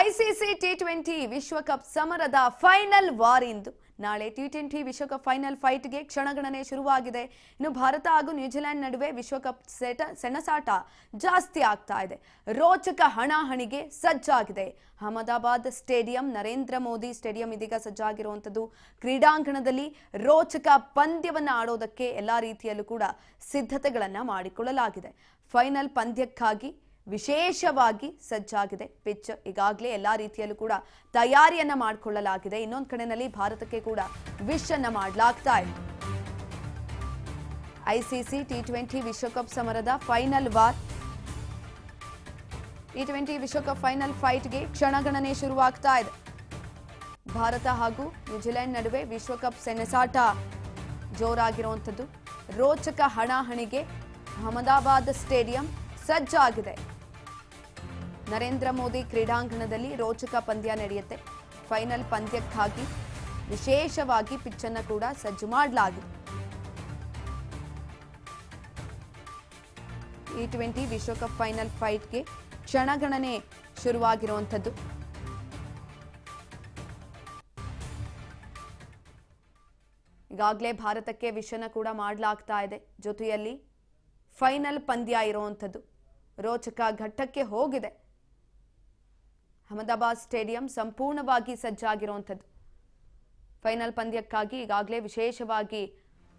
ICC T20 ವಿಶ್ವಕಪ್ ಸಮರದ final war ಇಂದು ನಾಳೆ ಟಿ20 ವಿಶ್ವಕಪ್ ಫೈನಲ್ ಫೈಟ್ಗೆ ಕ್ಷಣಗಣನೆ ಶುರುವಾಗಿದೆ. ಇನ್ನು ಭಾರತ ಹಾಗೂ ನ್ಯೂಜಿಲೆಂಡ್ ನಡುವೆ ವಿಶ್ವಕಪ್ ಸೆಣಸಾಟ ಜಾಸ್ತಿ ಆಗ್ತಾ ಇದೆ. ರೋಚಕ ಹಣಾಹಣಿಗೆ ಸಜ್ಜಾಗಿದೆ. ಅಹಮದಾಬಾದ್ ಸ್ಟೇಡಿಯಂ, ನರೇಂದ್ರ ಮೋದಿ ಸ್ಟೇಡಿಯಂ ಇದೀಗ ಸಜ್ಜಾಗಿರುವಂತದ್ದು. ಕ್ರೀಡಾಂಗಣದಲ್ಲಿ ರೋಚಕ ಪಂದ್ಯವನ್ನ ಆಡೋದಕ್ಕೆ ಎಲ್ಲಾ ರೀತಿಯಲ್ಲೂ ಕೂಡ ಸಿದ್ಧತೆಗಳನ್ನ ಮಾಡಿಕೊಳ್ಳಲಾಗಿದೆ. ಫೈನಲ್ ಪಂದ್ಯಕ್ಕಾಗಿ ವಿಶೇಷವಾಗಿ ಸಜ್ಜಾಗಿದೆ. ಪಿಚ್ ಈಗಾಗಲೇ ಎಲ್ಲಾ ರೀತಿಯಲ್ಲೂ ಕೂಡ ತಯಾರಿಯನ್ನ ಮಾಡಿಕೊಳ್ಳಲಾಗಿದೆ. ಇನ್ನೊಂದು ಕಡೆಯಲ್ಲಿ ಭಾರತಕ್ಕೆ ಕೂಡ ವಿಶ್ ಅನ್ನ ಮಾಡಲಾಗ್ತಾ ಇದೆ. ಐಸಿಸಿ ಟಿ20 ವಿಶ್ವಕಪ್ ಸಮರದ ಫೈನಲ್ ವಾರ್, ಟಿ20 ವಿಶ್ವಕಪ್ ಫೈನಲ್ ಫೈಟ್ಗೆ ಕ್ಷಣಗಣನೆ ಶುರುವಾಗ್ತಾ ಇದೆ. ಭಾರತ ಹಾಗೂ ನ್ಯೂಜಿಲೆಂಡ್ ನಡುವೆ ವಿಶ್ವಕಪ್ ಸೆಣಸಾಟ ಜೋರಾಗಿರುವಂಥದ್ದು. ರೋಚಕ ಹಣಾಹಣಿಗೆ ಅಹಮದಾಬಾದ್ ಸ್ಟೇಡಿಯಂ ಸಜ್ಜಾಗಿದೆ. ನರೇಂದ್ರ ಮೋದಿ ಕ್ರೀಡಾಂಗಣದಲ್ಲಿ ರೋಚಕ ಪಂದ್ಯ ನಡೆಯುತ್ತೆ. ಫೈನಲ್ ಪಂದ್ಯಕ್ಕಾಗಿ ವಿಶೇಷವಾಗಿ ಪಿಚ್ ಅನ್ನು ಕೂಡ ಸಜ್ಜು ಮಾಡಲಾಗಿದೆ. ಟಿ20 ವಿಶ್ವಕಪ್ ಫೈನಲ್ ಫೈಟ್ಗೆ ಕ್ಷಣಗಣನೆ ಶುರುವಾಗಿರುವಂಥದ್ದು. ಈಗಾಗಲೇ ಭಾರತಕ್ಕೆ ವಿಶ್ ಅನ್ನು ಕೂಡ ಮಾಡಲಾಗ್ತಾ ಇದೆ. ಜೊತೆಯಲ್ಲಿ ಫೈನಲ್ ಪಂದ್ಯ ಇರುವಂಥದ್ದು ರೋಚಕ ಘಟ್ಟಕ್ಕೆ ಹೋಗಿದೆ. ಅಹಮದಾಬಾದ್ ಸ್ಟೇಡಿಯಂ ಸಂಪೂರ್ಣವಾಗಿ ಸಜ್ಜಾಗಿರುವಂಥದ್ದು. ಫೈನಲ್ ಪಂದ್ಯಕ್ಕಾಗಿ ಈಗಾಗಲೇ ವಿಶೇಷವಾಗಿ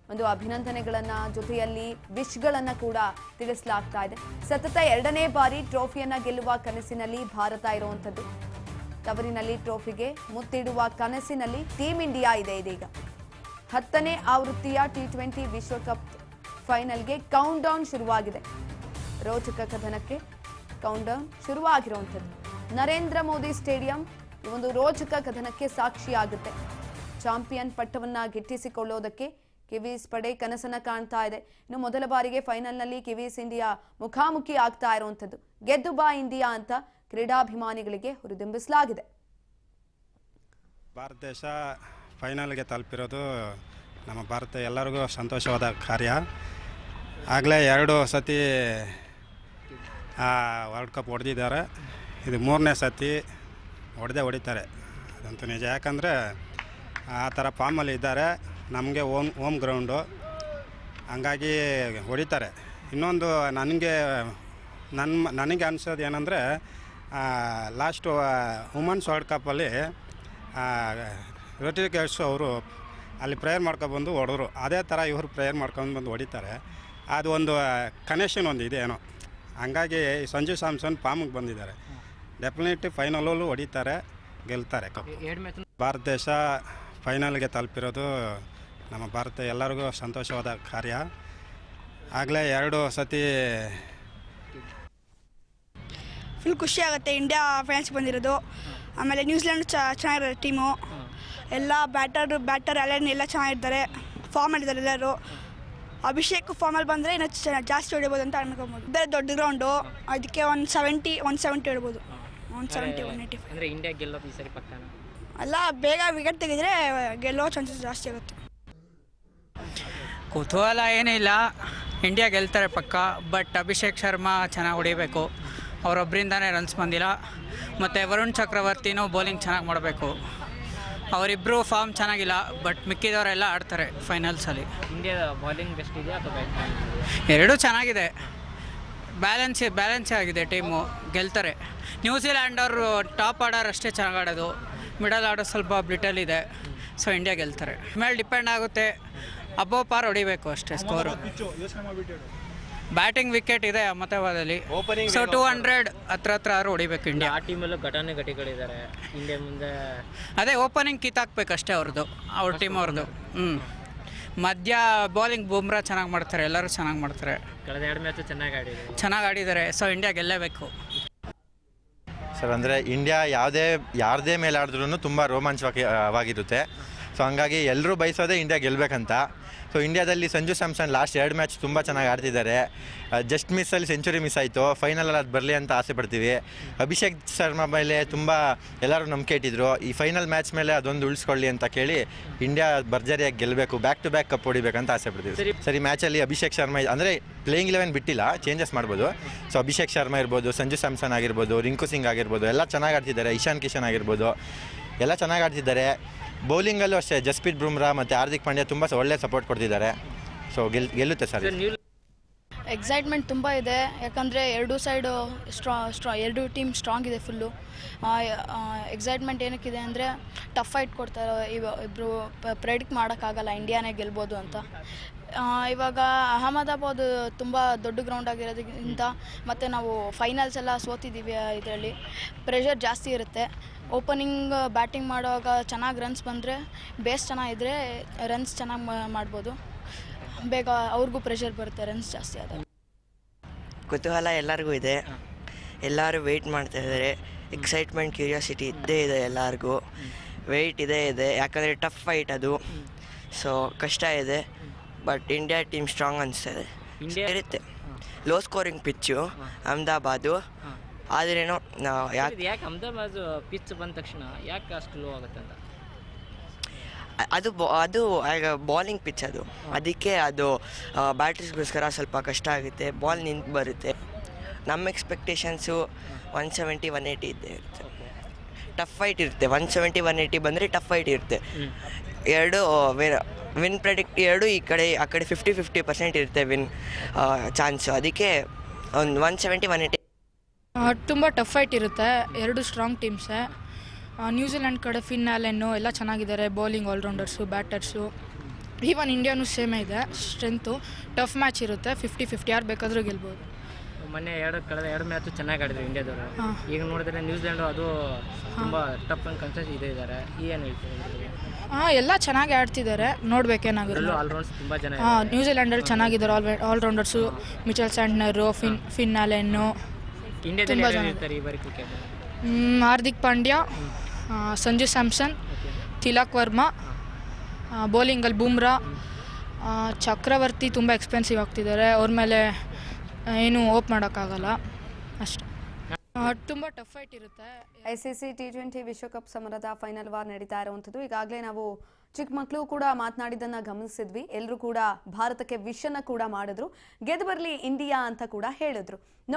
ಒಂದು ಅಭಿನಂದನೆಗಳನ್ನ ಜೊತೆಯಲ್ಲಿ ವಿಶ್ಗಳನ್ನ ಕೂಡ ತಿಳಿಸಲಾಗ್ತಾ ಇದೆ. ಸತತ 2ನೇ ಬಾರಿ ಟ್ರೋಫಿಯನ್ನ ಗೆಲ್ಲುವ ಕನಸಿನಲ್ಲಿ ಭಾರತ ಇರುವಂಥದ್ದು. ತವರಿನಲ್ಲಿ ಟ್ರೋಫಿಗೆ ಮುತ್ತಿಡುವ ಕನಸಿನಲ್ಲಿ ಟೀಂ ಇಂಡಿಯಾ ಇದೆ. ಇದೀಗ 10ನೇ ಆವೃತ್ತಿಯ ಟಿ20 ವಿಶ್ವಕಪ್ ಫೈನಲ್ಗೆ ಕೌಂಟ್ ಡೌನ್ ಶುರುವಾಗಿದೆ. ರೋಚಕ ಕದನಕ್ಕೆ ಕೌಂಟ್ ಡೌನ್ ಶುರುವಾಗಿರುವಂಥದ್ದು. ನರೇಂದ್ರ ಮೋದಿ ಸ್ಟೇಡಿಯಂ ಈ ಒಂದು ರೋಚಕ ಕದನಕ್ಕೆ ಸಾಕ್ಷಿಯಾಗುತ್ತೆ. ಚಾಂಪಿಯನ್ ಪಟ್ಟವನ್ನ ಗಿಟ್ಟಿಸಿಕೊಳ್ಳೋದಕ್ಕೆ ಕಿವೀಸ್ ಪಡೆ ಕನಸನ್ನ ಕಾಣ್ತಾ ಇದೆ. ಇನ್ನು ಮೊದಲ ಬಾರಿಗೆ ಫೈನಲ್ನಲ್ಲಿ ಕಿವೀಸ್ ಇಂಡಿಯಾ ಮುಖಾಮುಖಿ ಆಗ್ತಾ ಇರುವಂಥದ್ದು. ಗೆದ್ದು ಬಾ ಇಂಡಿಯಾ ಅಂತ ಕ್ರೀಡಾಭಿಮಾನಿಗಳಿಗೆ ಹುರಿದುಂಬಿಸಲಾಗಿದೆ. ಭಾರತ ದೇಶ ಫೈನಲ್ಗೆ ತಲುಪಿರೋದು ನಮ್ಮ ಭಾರತ ಎಲ್ಲರಿಗೂ ಸಂತೋಷವಾದ ಕಾರ್ಯ. ಆಗಲೇ 2 ಸತಿ ವರ್ಲ್ಡ್ ಕಪ್ ಹೊಡೆದಿದ್ದಾರೆ. ಇದು 3ನೇ ಸತಿ ಹೊಡಿತಾರೆ. ಅದಂತೂ ನಿಜ. ಯಾಕಂದರೆ ಆ ಥರ ಫಾರ್ಮಲ್ಲಿ ಇದ್ದಾರೆ. ನಮಗೆ ಹೋಮ್ ಗ್ರೌಂಡು, ಹಂಗಾಗಿ ಹೊಡಿತಾರೆ. ಇನ್ನೊಂದು ನನಗೆ ಅನಿಸೋದು ಏನಂದರೆ, ಲಾಸ್ಟು ವುಮೆನ್ಸ್ ವರ್ಲ್ಡ್ ಕಪ್ಪಲ್ಲಿ ಋತಿಕ್ ಅವರು ಅಲ್ಲಿ ಪ್ರೇಯರ್ ಮಾಡ್ಕೊಬಂದು ಹೊಡೆದ್ರು. ಅದೇ ಥರ ಇವರು ಪ್ರೇಯರ್ ಮಾಡ್ಕೊಂಡು ಬಂದು ಹೊಡಿತಾರೆ. ಅದು ಒಂದು ಕನೆಕ್ಷನ್ ಒಂದು ಇದೆ ಏನೋ. ಹಂಗಾಗಿ ಸಂಜು ಸ್ಯಾಮ್ಸನ್ ಫಾರ್ಮಿಗೆ ಬಂದಿದ್ದಾರೆ. ಡೆಫಿನೆಟ್ಲಿ ಫೈನಲಲ್ಲೂ ಹೊಡಿತಾರೆ, ಗೆಲ್ತಾರೆ ಕಪ್. ಭಾರತ ದೇಶ ಫೈನಲ್ಗೆ ತಲುಪಿರೋದು ನಮ್ಮ ಭಾರತ ಎಲ್ಲರಿಗೂ ಸಂತೋಷವಾದ ಕಾರ್ಯ. ಆಗಲೇ 2 ಸತಿ ಫುಲ್ ಖುಷಿ ಆಗುತ್ತೆ ಇಂಡಿಯಾ ಫೈನಲ್ಸ್ಗೆ ಬಂದಿರೋದು. ಆಮೇಲೆ ನ್ಯೂಜಿಲೆಂಡ್ ಚೆನ್ನಾಗಿರೋ ಟೀಮು. ಎಲ್ಲ ಬ್ಯಾಟರ್ ಎಲ್ಲ ಚೆನ್ನಾಗಿರ್ತಾರೆ, ಫಾರ್ಮ್ ಮಾಡಿದ್ದಾರೆ ಎಲ್ಲರೂ. ಅಭಿಷೇಕ್ ಫಾರ್ಮಲ್ಲಿ ಬಂದರೆ ಇನ್ನೂ ಜಾಸ್ತಿ ಹೊಡಿಬೋದು ಅಂತ ಅನ್ಕೊಬೋದು. ಬೇರೆ ದೊಡ್ಡ ಗ್ರೌಂಡು, ಅದಕ್ಕೆ 170 ಹೊಡ್ಬೋದು. 170-180 ಅಂದರೆ ಇಂಡಿಯಾ ಗೆಲ್ಲೋದು ಈ ಸರಿ ಪಕ್ಕನ ಅಲ್ಲ. ಬೇಗ ವಿಕೆಟ್ ತೆಗೆದ್ರೆ ಗೆಲ್ಲೋ ಚಾನ್ಸಸ್ ಜಾಸ್ತಿ ಆಗುತ್ತೆ. ಕುತೂಹಲ ಏನಿಲ್ಲ, ಇಂಡಿಯಾ ಗೆಲ್ತಾರೆ ಪಕ್ಕ. ಬಟ್ ಅಭಿಷೇಕ್ ಶರ್ಮಾ ಚೆನ್ನಾಗಿ ಹೊಡಿಬೇಕು. ಅವರೊಬ್ಬರಿಂದನೇ ರನ್ಸ್ ಬಂದಿಲ್ಲ. ಮತ್ತು ವರುಣ್ ಚಕ್ರವರ್ತಿನೂ ಬೌಲಿಂಗ್ ಚೆನ್ನಾಗಿ ಮಾಡಬೇಕು. ಅವರಿಬ್ಬರು ಫಾರ್ಮ್ ಚೆನ್ನಾಗಿಲ್ಲ, ಬಟ್ ಮಿಕ್ಕಿದವರೆಲ್ಲ ಆಡ್ತಾರೆ ಫೈನಲ್ಸಲ್ಲಿ. ಇಂಡಿಯಾದ ಬೌಲಿಂಗ್ ಬೆಸ್ಟ್ ಇದೆಯಾ ಅಥವಾ ಬ್ಯಾಟಿಂಗ್? ಎರಡೂ ಚೆನ್ನಾಗಿದೆ. ಬ್ಯಾಲೆನ್ಸ್ ಆಗಿದೆ ಟೀಮು, ಗೆಲ್ತಾರೆ. ನ್ಯೂಜಿಲ್ಯಾಂಡ್ ಅವರು ಟಾಪ್ ಆರ್ಡರ್ ಅಷ್ಟೇ ಚೆನ್ನಾಗಿ ಆಡೋದು, ಮಿಡಲ್ ಆರ್ಡರ್ ಸ್ವಲ್ಪ ಬ್ರಿಟಲ್ ಇದೆ. ಸೊ ಇಂಡಿಯಾ ಗೆಲ್ತಾರೆ. ಮೇಲೆ ಡಿಪೆಂಡ್ ಆಗುತ್ತೆ. ಅಬೋವ್ ಪಾರ್ ಹೊಡಿಬೇಕು ಅಷ್ಟೇ ಸ್ಕೋರು. ಬ್ಯಾಟಿಂಗ್ ವಿಕೆಟ್ ಇದೆ ಅಹಮದಾಬಾದಲ್ಲಿ. ಸೊ 200 ಹತ್ರ ಹೊಡಿಬೇಕು ಇಂಡಿಯಾ. ಆ ಟೀಮಲ್ಲೂ ಘಟನೆಗಳಿದ್ದಾರೆ ಇಂಡಿಯಾ ಮುಂದೆ. ಅದೇ ಓಪನಿಂಗ್ ಕಿತ್ತಾಕ್ಬೇಕಷ್ಟೇ ಅವ್ರ ಟೀಮ್ ಅವ್ರದ್ದು. ಮಧ್ಯ ಬೌಲಿಂಗ್ ಬುಮ್ರಾ ಚೆನ್ನಾಗಿ ಮಾಡ್ತಾರೆ, ಎಲ್ಲರೂ ಚೆನ್ನಾಗಿ ಮಾಡ್ತಾರೆ. ಕಳೆದ 2 ಮ್ಯಾಚ್ ಚೆನ್ನಾಗಿ ಆಡಿದ್ದಾರೆ. ಸೊ ಇಂಡಿಯಾ ಗೆಲ್ಲೇಬೇಕು ಸರ್. ಅಂದರೆ ಇಂಡಿಯಾ ಯಾರದೇ ಮೇಲೆ ಆಡಿದ್ರೂ ತುಂಬ ರೋಮಾಂಚವಾಗಿರುತ್ತೆ. ಸೊ ಹಂಗಾಗಿ ಎಲ್ಲರೂ ಬಯಸೋದೇ ಇಂಡಿಯಾ ಗೆಲ್ಲಬೇಕಂತ. ಸೊ ಇಂಡಿಯಾದಲ್ಲಿ ಸಂಜು ಸ್ಯಾಮ್ಸನ್ ಲಾಸ್ಟ್ 2 ಮ್ಯಾಚ್ ತುಂಬ ಚೆನ್ನಾಗಿ ಆಡ್ತಿದ್ದಾರೆ. ಜಸ್ಟ್ ಮಿಸ್ಸಲ್ಲಿ ಸೆಂಚುರಿ ಮಿಸ್ ಆಯಿತು. ಫೈನಲಲ್ಲಿ ಅದು ಬರಲಿ ಅಂತ ಆಸೆ ಪಡ್ತೀವಿ. ಅಭಿಷೇಕ್ ಶರ್ಮಾ ಮೇಲೆ ತುಂಬ ಎಲ್ಲರೂ ನಂಬಿಕೆ ಇಟ್ಟಿದ್ರು. ಈ ಫೈನಲ್ ಮ್ಯಾಚ್ ಮೇಲೆ ಅದೊಂದು ಉಳಿಸ್ಕೊಳ್ಳಿ ಅಂತ ಕೇಳಿ ಇಂಡಿಯಾ ಭರ್ಜರಿಯಾಗಿ ಗೆಲ್ಲಬೇಕು, ಬ್ಯಾಕ್ ಟು ಬ್ಯಾಕ್ ಕಪ್ ಹೊಡಿಬೇಕಂತ ಆಸೆ ಪಡ್ತೀವಿ. ಸರಿ ಮ್ಯಾಚಲ್ಲಿ ಅಭಿಷೇಕ್ ಶರ್ಮಾ ಅಂದರೆ ಪ್ಲೇಯಿಂಗ್ 11 ಬಿಟ್ಟಿಲ್ಲ, ಚೇಂಜಸ್ ಮಾಡ್ಬೋದು. ಸೊ ಅಭಿಷೇಕ್ ಶರ್ಮಾ ಇರ್ಬೋದು, ಸಂಜು ಸ್ಯಾಮ್ಸನ್ ಆಗಿರ್ಬೋದು, ರಿಂಕು ಸಿಂಗ್ ಆಗಿರ್ಬೋದು, ಎಲ್ಲ ಚೆನ್ನಾಗಿ ಆಡ್ತಿದ್ದಾರೆ. ಇಶಾನ್ ಕಿಶನ್ ಆಗಿರ್ಬೋದು, ಎಲ್ಲ ಚೆನ್ನಾಗಿ ಆಡ್ತಿದ್ದಾರೆ. ಬೌಲಿಂಗಲ್ಲೂ ಅಷ್ಟೇ ಜಸ್ಪ್ರೀತ್ ಬುಮ್ರಾ ಮತ್ತು ಹಾರ್ದಿಕ್ ಪಾಂಡ್ಯ ತುಂಬ ಒಳ್ಳೆ ಸಪೋರ್ಟ್ ಕೊಡ್ತಿದ್ದಾರೆ. So ಗೆಲ್ಲುತ್ತೆ sir. ಎಕ್ಸೈಟ್ಮೆಂಟ್ ತುಂಬ ಇದೆ, ಯಾಕಂದರೆ ಎರಡೂ ಸೈಡು ಎರಡು ಟೀಮ್ ಸ್ಟ್ರಾಂಗ್ ಇದೆ ಫುಲ್ಲು. ಎಕ್ಸೈಟ್ಮೆಂಟ್ ಏನಕ್ಕಿದೆ ಅಂದರೆ ಟಫ್ ಫೈಟ್ ಕೊಡ್ತಾರೆ. ಇಬ್ಬರು ಪ್ರೆಡಿಕ್ಟ್ ಮಾಡೋಕ್ಕಾಗಲ್ಲ ಇಂಡಿಯಾನೇ ಗೆಲ್ಬೋದು ಅಂತ. ಇವಾಗ ಅಹಮದಾಬಾದ್ ತುಂಬ ದೊಡ್ಡ ಗ್ರೌಂಡ್ ಆಗಿರೋದ್ರಿಂದ ಮತ್ತು ನಾವು ಫೈನಲ್ಸ್ ಎಲ್ಲ ಸೋತಿದ್ದೀವಿ. ಇದರಲ್ಲಿ ಪ್ರೆಷರ್ ಜಾಸ್ತಿ ಇರುತ್ತೆ. ಓಪನಿಂಗ್ ಬ್ಯಾಟಿಂಗ್ ಮಾಡುವಾಗ ಚೆನ್ನಾಗಿ ರನ್ಸ್ ಬಂದರೆ, ಬೇಸ್ ಚೆನ್ನಾಗಿದ್ದರೆ ರನ್ಸ್ ಚೆನ್ನಾಗಿ ಮಾಡ್ಬೋದು. ಬೇಗ ಅವ್ರಿಗೂ ಪ್ರೆಷರ್ ಬರುತ್ತೆ ರನ್ಸ್ ಜಾಸ್ತಿ ಆದಾಗ. ಕುತೂಹಲ ಎಲ್ಲರಿಗೂ ಇದೆ, ಎಲ್ಲರೂ ವೆಯ್ಟ್ ಮಾಡ್ತಾ ಇದ್ದಾರೆ. ಎಕ್ಸೈಟ್ಮೆಂಟ್, ಕ್ಯೂರಿಯಾಸಿಟಿ ಇದ್ದೇ ಇದೆ ಎಲ್ಲರಿಗೂ. ವೆಯ್ಟ್ ಇದೆ ಯಾಕಂದರೆ ಟಫ್ ಫೈಟ್ ಅದು. ಸೊ ಕಷ್ಟ ಇದೆ, ಬಟ್ ಇಂಡಿಯಾ ಟೀಮ್ ಸ್ಟ್ರಾಂಗ್ ಅನಿಸ್ತದೆ. ಇರುತ್ತೆ ಲೋ ಸ್ಕೋರಿಂಗ್ ಪಿಚ್ಚು ಅಹಮದಾಬಾದು. ಆದ್ರೇನೋ ಯಾಕೆ ಅಹಮದಾಬಾದ್ ಪಿಚ್ ಬಂದ ತಕ್ಷಣ ಯಾಕೆ ಅಷ್ಟು ಲೋ ಆಗುತ್ತೆ ಅಂತ? ಅದು ಬಾಲಿಂಗ್ ಪಿಚ್ ಅದು, ಅದಕ್ಕೆ ಅದು ಬ್ಯಾಟ್ರೀಸ್ಗೋಸ್ಕರ ಸ್ವಲ್ಪ ಕಷ್ಟ ಆಗುತ್ತೆ. ಬಾಲ್ ನಿಂತು ಬರುತ್ತೆ. ನಮ್ಮ ಎಕ್ಸ್ಪೆಕ್ಟೇಷನ್ಸು 170, 180 ಇದ್ದೇ ಇರುತ್ತೆ. ಟಫ್ ಫೈಟ್ ಇರುತ್ತೆ. 170, 180 ಬಂದರೆ ಟಫ್ ಫೈಟ್ ಇರುತ್ತೆ. ಎರಡು ವಿನ್ ಪ್ರೆಡಿಕ್ಟ್ ಎರಡು ಈ ಕಡೆ ಆ ಕಡೆ 50-50% ಇರುತ್ತೆ ವಿನ್ ಚಾನ್ಸು. ಅದಕ್ಕೆ ಒಂದು 170, 180. ತುಂಬ ಟಫ್ ಫೈಟ್ ಇರುತ್ತೆ. ಎರಡು ಸ್ಟ್ರಾಂಗ್ ಟೀಮ್ಸೇ. ನ್ಯೂಜಿಲೆಂಡ್ ಕಡೆ ಫಿನ್ ಆಲೆನ್ನು ಎಲ್ಲ ಚೆನ್ನಾಗಿದ್ದಾರೆ. ಬೌಲಿಂಗ್ ಆಲ್ರೌಂಡರ್ಸು, ಬ್ಯಾಟರ್ಸು. ಈವನ್ ಇಂಡಿಯಾನು ಸೇಮೇ ಇದೆ ಸ್ಟ್ರೆಂತು. ಟಫ್ ಮ್ಯಾಚ್ ಇರುತ್ತೆ. 50-50 ಯಾರು ಬೇಕಾದರೂ ಗೆಲ್ಬೋದು. ಮೊನ್ನೆ ಕಳೆದ 2 ಮ್ಯಾಚು ಚೆನ್ನಾಗಿ ಆಡಿದ್ರು ಇಂಡಿಯಾದವರು. ಈಗ ನೋಡಿದ್ರೆ ನ್ಯೂಜಿಲೆಂಡು ಅದು ತುಂಬ ಟಫ್ ಅಂಡ್ ಕನ್ಸಸ್ ಇದ್ದಾರೆ. ಏನು ಹೇಳ್ತೀವಿ? ಎಲ್ಲ ಚೆನ್ನಾಗಿ ಆಡ್ತಿದ್ದಾರೆ, ನೋಡ್ಬೇಕೇನಾಗುತ್ತೆ. ಆಲ್ರೌಂಡ್ಸ್ ತುಂಬ ಜನ. ನ್ಯೂಜಿಲೆಂಡಲ್ಲಿ ಚೆನ್ನಾಗಿದ್ದಾರೆ ಆಲ್ರೌಂಡರ್ಸು. Mitchell ಸ್ಯಾಂಟ್ನರು, fin ಆಲೆನ್ನು. ಇಂಡಿಯಾದಲ್ಲಿ ಇರ್ತಾರೆ ಈ ಬಾರಿ ಕ್ರಿಕೆಟ್. ಹಾರ್ದಿಕ್ ಪಾಂಡ್ಯ, ಸಂಜು ಸ್ಯಾಮ್ಸನ್, ತಿಲಕ್ ವರ್ಮಾ. ಬೌಲಿಂಗಲ್ಲಿ ಬುಮ್ರಾ, ಚಕ್ರವರ್ತಿ ತುಂಬ ಎಕ್ಸ್ಪೆನ್ಸಿವ್ ಆಗ್ತಿದ್ದಾರೆ. ಅವ್ರ ಮೇಲೆ ಏನು ಹೋಪ್ ಮಾಡೋಕ್ಕಾಗಲ್ಲ ಅಷ್ಟೇ. ತುಂಬ ಟಫ್ ಫೈಟ್ ಇರುತ್ತೆ. ICC T20 ವಿಶ್ವಕಪ್ ಸಮರದ ಫೈನಲ್ ವಾರ್ ನಡೀತಾ ಇರುವಂಥದ್ದು. ಈಗಾಗಲೇ ನಾವು ಚಿಕ್ಕ ಮಕ್ಕಳು ಕೂಡ ಮಾತನಾಡಿದ್ದನ್ನು ಗಮನಿಸಿದ್ವಿ. ಎಲ್ಲರೂ ಕೂಡ ಭಾರತಕ್ಕೆ ವಿಶ್ ಅನ್ನು ಕೂಡ ಮಾಡಿದ್ರು, ಗೆದ್ದು ಬರಲಿ ಇಂಡಿಯಾ ಅಂತ ಕೂಡ ಹೇಳಿದ್ರು.